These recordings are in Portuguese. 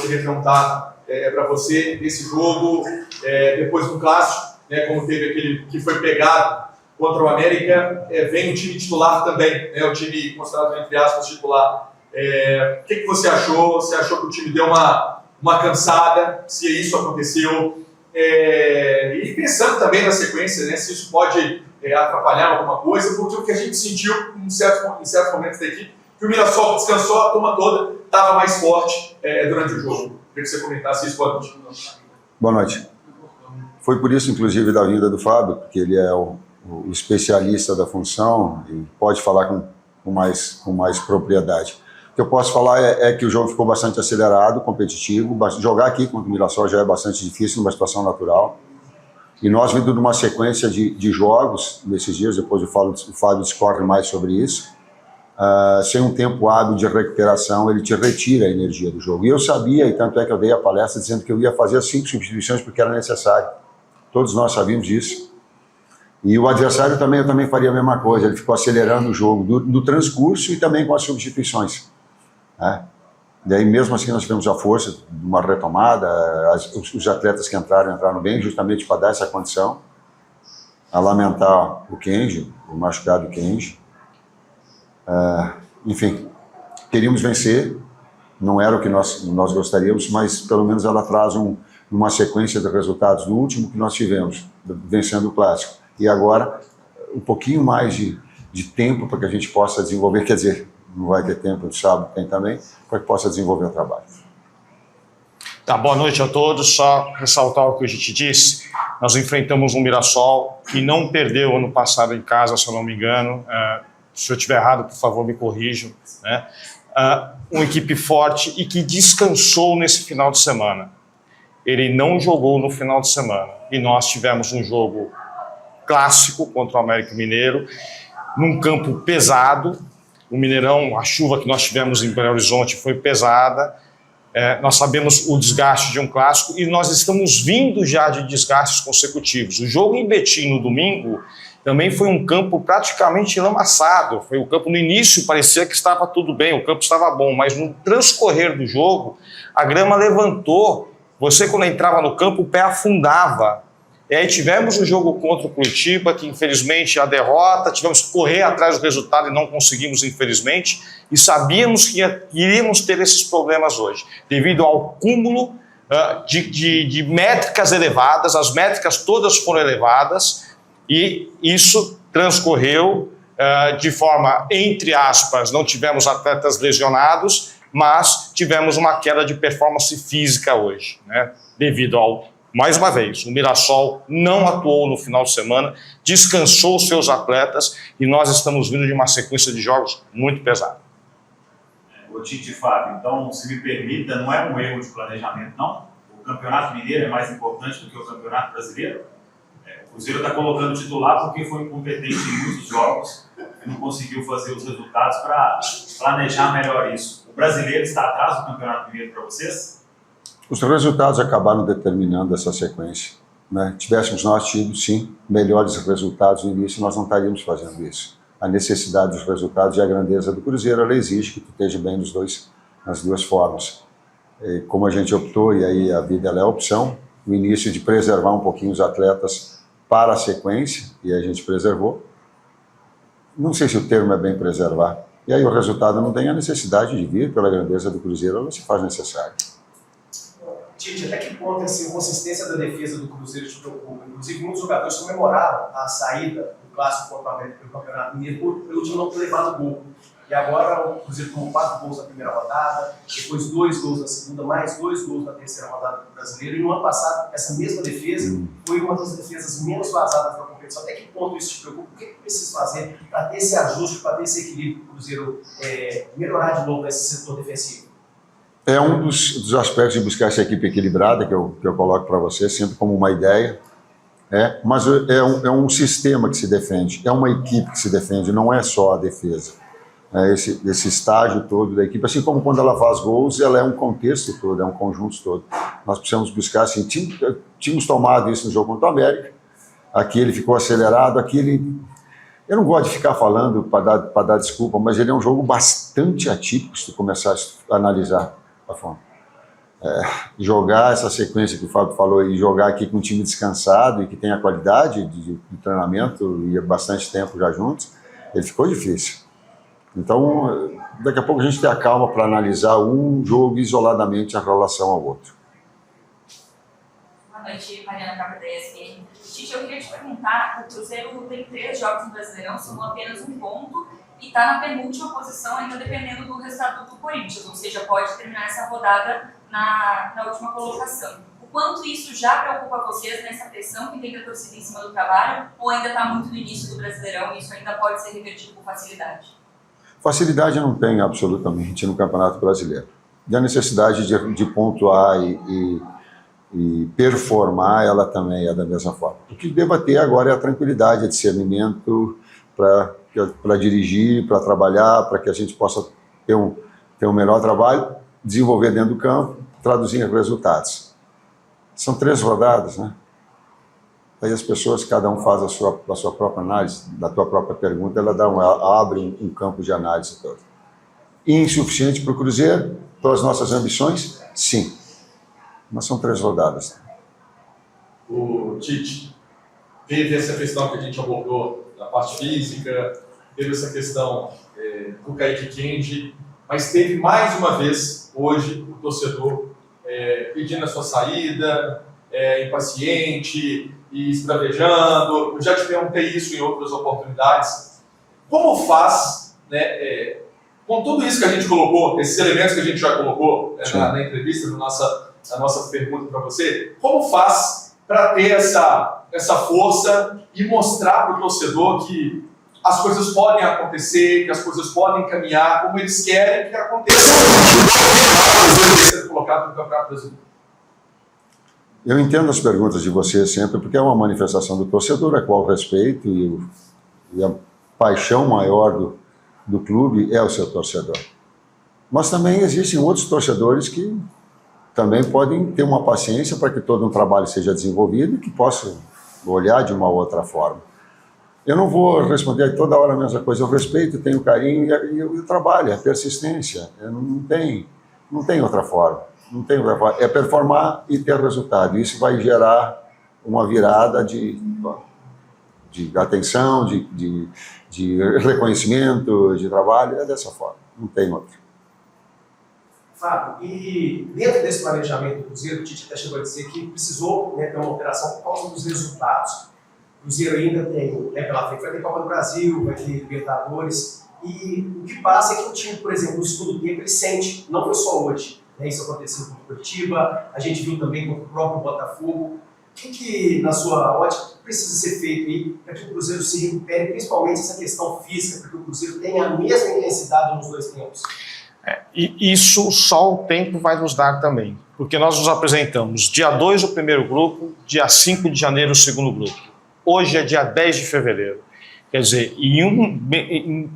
queria perguntar para você desse jogo, depois do clássico, né, como teve aquele que foi pegado contra o América, vem o time titular também, né, o time considerado entre aspas titular. O que você achou? Você achou que o time deu uma cansada? Se isso aconteceu? E pensando também na sequência, né, se isso pode atrapalhar alguma coisa, porque o que a gente sentiu em certos momentos da equipe, que o Mirassol descansou, a turma toda estava mais forte durante o jogo. Queria que você comentasse isso. Boa noite. Boa noite. Foi por isso, inclusive, da vinda do Fábio, porque ele é o especialista da função e pode falar com mais propriedade. O que eu posso falar é que o jogo ficou bastante acelerado, competitivo. Jogar aqui contra o Mirassol já é bastante difícil, numa situação natural. E nós, vindo de uma sequência de jogos nesses dias, depois o Fábio discorre mais sobre isso, sem um tempo hábil de recuperação, ele te retira a energia do jogo. E eu sabia, e tanto é que eu dei a palestra dizendo que eu ia fazer as 5 substituições porque era necessário. Todos nós sabíamos disso. E o adversário eu também faria a mesma coisa, ele ficou acelerando o jogo no transcurso e também com as substituições. Daí mesmo assim nós tivemos a força de uma retomada, os atletas que entraram bem, justamente para dar essa condição, a lamentar o Kenji, o machucado Kenji. Enfim, queríamos vencer, não era o que nós gostaríamos, mas pelo menos ela traz uma sequência de resultados do último que nós tivemos, vencendo o Clássico. E agora, um pouquinho mais de tempo para que a gente possa desenvolver, quer dizer, não vai ter tempo, de sábado tem também, para que possa desenvolver o trabalho. Tá, boa noite a todos. Só ressaltar o que a gente disse. Nós enfrentamos um Mirassol que não perdeu ano passado em casa, se eu não me engano. Se eu estiver errado, por favor, me corrijam. Né? Uma equipe forte e que descansou nesse final de semana. Ele não jogou no final de semana. E nós tivemos um jogo clássico contra o América Mineiro, num campo pesado. O Mineirão, a chuva que nós tivemos em Belo Horizonte foi pesada. Nós sabemos o desgaste de um clássico e nós estamos vindo já de desgastes consecutivos. O jogo em Betim no domingo também foi um campo praticamente lamaçado. Foi o campo no início, parecia que estava tudo bem, o campo estava bom, mas no transcorrer do jogo, a grama levantou. Você, quando entrava no campo, o pé afundava. E aí tivemos o jogo contra o Curitiba, que infelizmente a derrota, tivemos que correr atrás do resultado e não conseguimos, infelizmente, e sabíamos que iríamos ter esses problemas hoje, devido ao cúmulo de métricas elevadas, as métricas todas foram elevadas, e isso transcorreu de forma, entre aspas, não tivemos atletas lesionados, mas tivemos uma queda de performance física hoje, né? Devido ao, mais uma vez, o Mirassol não atuou no final de semana, descansou seus atletas e nós estamos vindo de uma sequência de jogos muito pesada. O Tite, Fábio, então, se me permita, não é um erro de planejamento, não? O Campeonato Mineiro é mais importante do que o Campeonato Brasileiro? O Cruzeiro está colocando titular porque foi incompetente em muitos jogos e não conseguiu fazer os resultados para planejar melhor isso. O brasileiro está atrás do Campeonato Mineiro para vocês? Os resultados acabaram determinando essa sequência. Né? Tivéssemos nós tido, sim, melhores resultados no início, nós não estaríamos fazendo isso. A necessidade dos resultados e a grandeza do Cruzeiro, ela exige que tu esteja bem nas duas formas. E como a gente optou, e aí a vida ela é a opção, o início de preservar um pouquinho os atletas para a sequência, e a gente preservou. Não sei se o termo é bem preservar. E aí o resultado não tem a necessidade de vir pela grandeza do Cruzeiro, ela se faz necessário. Tite, até que ponto essa inconsistência da defesa do Cruzeiro te preocupa? Inclusive, muitos jogadores comemoraram a saída do clássico contra o América pelo Campeonato Mineiro pelo time não ter levado gol. E agora o Cruzeiro tomou 4 gols na primeira rodada, depois 2 gols na segunda, mais 2 gols na terceira rodada do Brasileiro. E no ano passado, essa mesma defesa foi uma das defesas menos vazadas da competição. Até que ponto isso te preocupa? O que precisa fazer para ter esse ajuste, para ter esse equilíbrio para o Cruzeiro melhorar de novo nesse setor defensivo? É um dos aspectos de buscar essa equipe equilibrada que eu coloco para você, sempre como uma ideia. Mas é um sistema que se defende, é uma equipe que se defende, não é só a defesa. Esse estágio todo da equipe, assim como quando ela faz gols, ela é um contexto todo, é um conjunto todo. Nós precisamos buscar, assim, tínhamos tomado isso no jogo contra o América, aqui ele ficou acelerado, aqui ele... Eu não gosto de ficar falando para dar desculpa, mas ele é um jogo bastante atípico se tu começar a analisar a forma. jogar essa sequência que o Fábio falou e jogar aqui com um time descansado e que tem a qualidade de treinamento e bastante tempo já juntos, ele ficou difícil. Então, daqui a pouco a gente tem a calma para analisar um jogo isoladamente em relação ao outro. Boa noite, Mariana Capa da ESPN. Tite, eu queria te perguntar, o Cruzeiro tem 3 jogos no Brasileirão, somou apenas 1 ponto e está na penúltima posição, ainda dependendo do resultado do Corinthians, ou seja, pode terminar essa rodada na última colocação. O quanto isso já preocupa vocês nessa pressão que tem da torcida em cima do trabalho, ou ainda está muito no início do Brasileirão e isso ainda pode ser revertido com facilidade? Facilidade não tem absolutamente no Campeonato Brasileiro. E a necessidade de pontuar e performar, ela também é da mesma forma. O que debater agora é a tranquilidade, o discernimento para dirigir, para trabalhar, para que a gente possa ter um melhor trabalho, desenvolver dentro do campo, traduzir em resultados. São 3 rodadas, né? Aí as pessoas, cada um faz a sua própria análise, da tua própria pergunta, ela abre um campo de análise todo. Insuficiente para o Cruzeiro, para as nossas ambições? Sim. Mas são 3 rodadas. O Tite teve essa questão que a gente abordou na parte física, teve essa questão do Kaique Kendi, mas teve mais uma vez, hoje, o torcedor pedindo a sua saída, impaciente e esbravejando. Eu já te perguntei isso em outras oportunidades. Como faz, né, com tudo isso que a gente colocou, esses elementos que a gente já colocou na entrevista, na nossa pergunta para você, como faz para ter essa força e mostrar para o torcedor que as coisas podem acontecer, que as coisas podem caminhar como eles querem que aconteça ser colocado no Campeonato Brasileiro? Eu entendo as perguntas de vocês sempre, porque é uma manifestação do torcedor, a qual respeito, e a paixão maior do clube é o seu torcedor. Mas também existem outros torcedores que também podem ter uma paciência para que todo um trabalho seja desenvolvido e que possam olhar de uma outra forma. Eu não vou responder toda hora a mesma coisa, eu respeito, tenho carinho e o trabalho, a persistência, não tem outra forma. Não tem outra forma. É performar e ter resultado. Isso vai gerar uma virada de atenção, de reconhecimento, de trabalho, é dessa forma, não tem outra. Fábio, e dentro desse planejamento do Cruzeiro, o Tite até chegou a dizer que precisou, né, ter uma alteração por causa dos resultados. O Cruzeiro ainda tem, pela frente, vai ter Copa do Brasil, vai ter Libertadores, e o que passa é que o time, por exemplo, no segundo tempo, ele sente, não foi só hoje, né, isso aconteceu com o Curitiba, a gente viu também com o próprio Botafogo. O que, na sua ótica, precisa ser feito aí para que o Cruzeiro se recupere, principalmente essa questão física, para que o Cruzeiro tenha a mesma intensidade nos 2 tempos? E isso só o tempo vai nos dar também, porque nós nos apresentamos dia 2 o primeiro grupo, dia 5 de janeiro o segundo grupo. Hoje é dia 10 de fevereiro. Quer dizer, em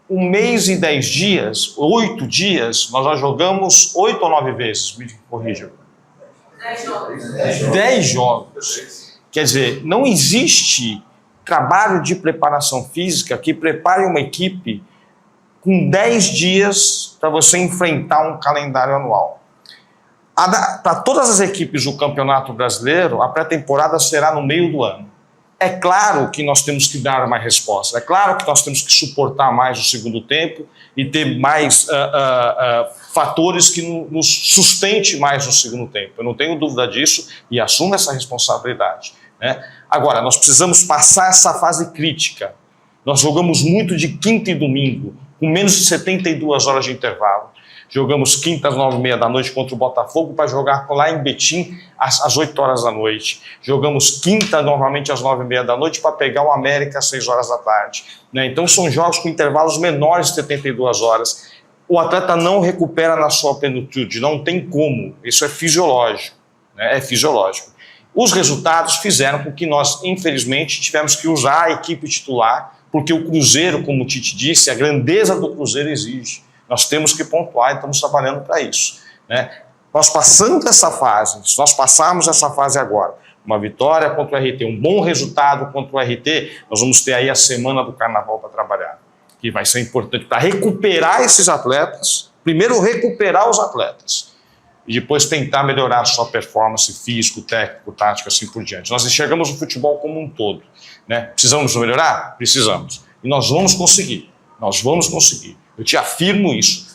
um mês e 10 dias, 8 dias, nós já jogamos 8 ou 9 vezes, me corrijam. 10 jogos. 10 jogos. Quer dizer, não existe trabalho de preparação física que prepare uma equipe com 10 dias para você enfrentar um calendário anual. Para todas as equipes do Campeonato Brasileiro, a pré-temporada será no meio do ano. É claro que nós temos que dar mais resposta, é claro que nós temos que suportar mais o segundo tempo e ter mais fatores que nos sustente mais no segundo tempo. Eu não tenho dúvida disso e assumo essa responsabilidade, né? Agora, nós precisamos passar essa fase crítica. Nós jogamos muito de quinta e domingo, com menos de 72 horas de intervalo. Jogamos quinta às 9h30 da noite contra o Botafogo para jogar lá em Betim às 8 horas da noite. Jogamos quinta novamente às 9h30 da noite para pegar o América às 6 horas da tarde. Né? Então são jogos com intervalos menores de 72 horas. O atleta não recupera na sua plenitude, não tem como. Isso é fisiológico. Né? É fisiológico. Os resultados fizeram com que nós, infelizmente, tivemos que usar a equipe titular, porque o Cruzeiro, como o Tite disse, a grandeza do Cruzeiro exige. Nós temos que pontuar e estamos trabalhando para isso, né? Nós passamos essa fase, se nós passarmos essa fase agora, uma vitória contra o RT, um bom resultado contra o RT, nós vamos ter aí a semana do Carnaval para trabalhar, que vai ser importante para recuperar esses atletas, primeiro recuperar os atletas, e depois tentar melhorar a sua performance físico, técnico, tático, assim por diante. Nós enxergamos o futebol como um todo, né? Precisamos melhorar? Precisamos. E nós vamos conseguir. Nós vamos conseguir. Eu te afirmo isso.